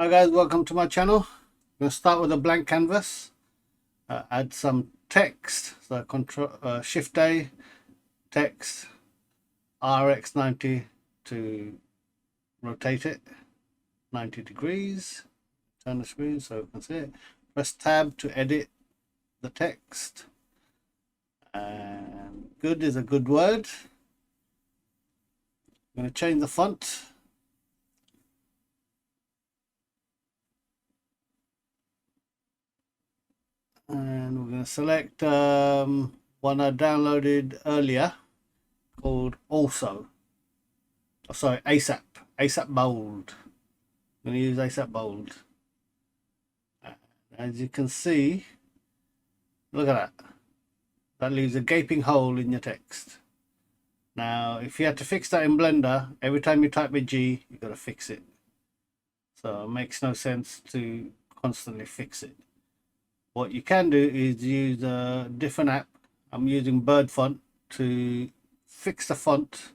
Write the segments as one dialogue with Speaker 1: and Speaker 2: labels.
Speaker 1: Hi guys, welcome to my channel. I'm going to start with a blank canvas, add some text, so control shift A, text, RX90 to rotate it 90 degrees, turn the screen so you can see it, press tab to edit the text, and good is a good word. I'm going to change the font. And we're going to select one I downloaded earlier called Also. Oh, sorry, ASAP Bold. I'm going to use ASAP Bold. As you can see, look at that. That leaves a gaping hole in your text. Now, if you had to fix that in Blender, every time you type a G, you've got to fix it. So it makes no sense to constantly fix it. What you can do is use a different app. I'm using Birdfont to fix the font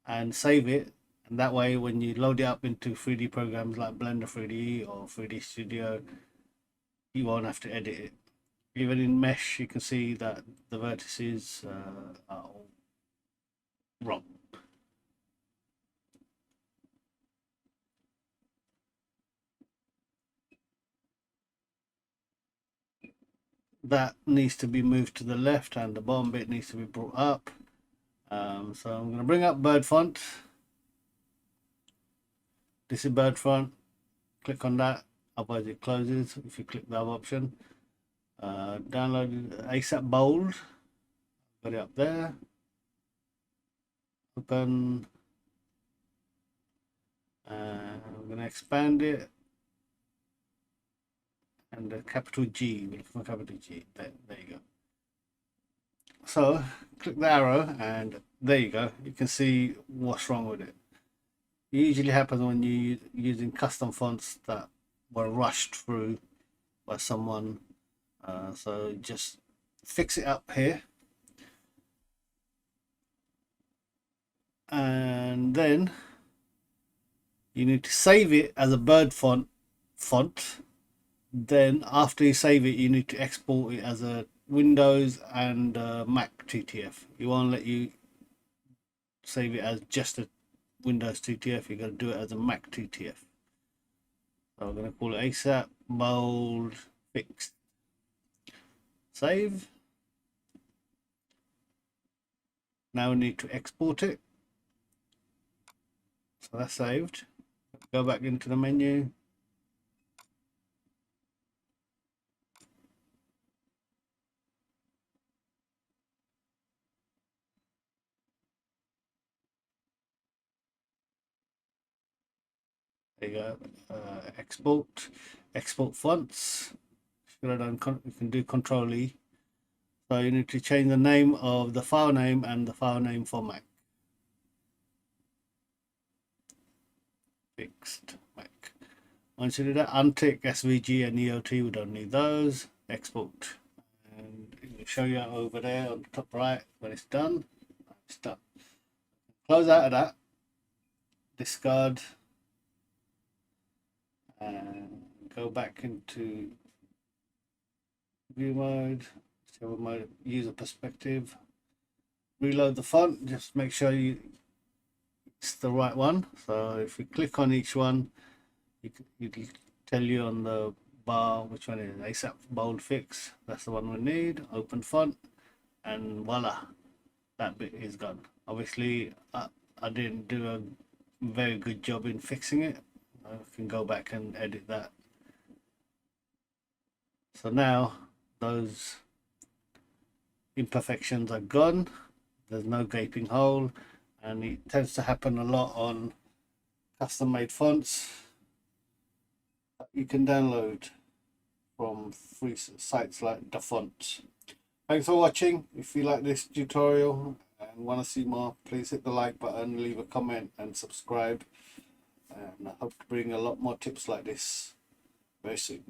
Speaker 1: and save it, and that way when you load it up into 3D programs like Blender 3D or 3D Studio, you won't have to edit it. Even in mesh, you can see that the vertices are all wrong. That needs to be moved to the left, and the bottom bit needs to be brought up. So I'm going to bring up Birdfont. This is Birdfont. Click on that, otherwise it closes if you click the other option. Download ASAP Bold. Got it up there. Open. I'm going to expand it. And the capital G, we're looking for capital G. There you go. So click the arrow, and there you go. You can see what's wrong with it. It usually happens when you're using custom fonts that were rushed through by someone. So just fix it up here. And then you need to save it as a Birdfont font. Then after you save it, you need to export it as a Windows and Mac TTF. It won't let you save it as just a Windows TTF. You've got to do it as a Mac TTF. So I'm going to call it ASAP Bold Fixed. Save. Now we need to export it. So that's saved. Go back into the menu. There you go. Export fonts. You can do Control E. So you need to change the name of the file name and the file name for Mac. Fixed Mac. Once you do that, untick SVG and EOT. We don't need those. Export. And it will show you over there on the top right when it's done. It's done. Close out of that. Discard. And go back into view mode, server mode, user perspective. Reload the font. Just make sure it's the right one. So if you click on each one, you can tell you on the bar which one is ASAP Bold Fix. That's the one we need. Open font, and voila, that bit is gone. Obviously, I didn't do a very good job in fixing it. I can go back and edit that. So now those imperfections are gone. There's no gaping hole, and it tends to happen a lot on custom made fonts that you can download from free sites like Birdfont. Thanks for watching. If you like this tutorial and want to see more, please hit the like button, leave a comment and subscribe, and I hope to bring a lot more tips like this very soon.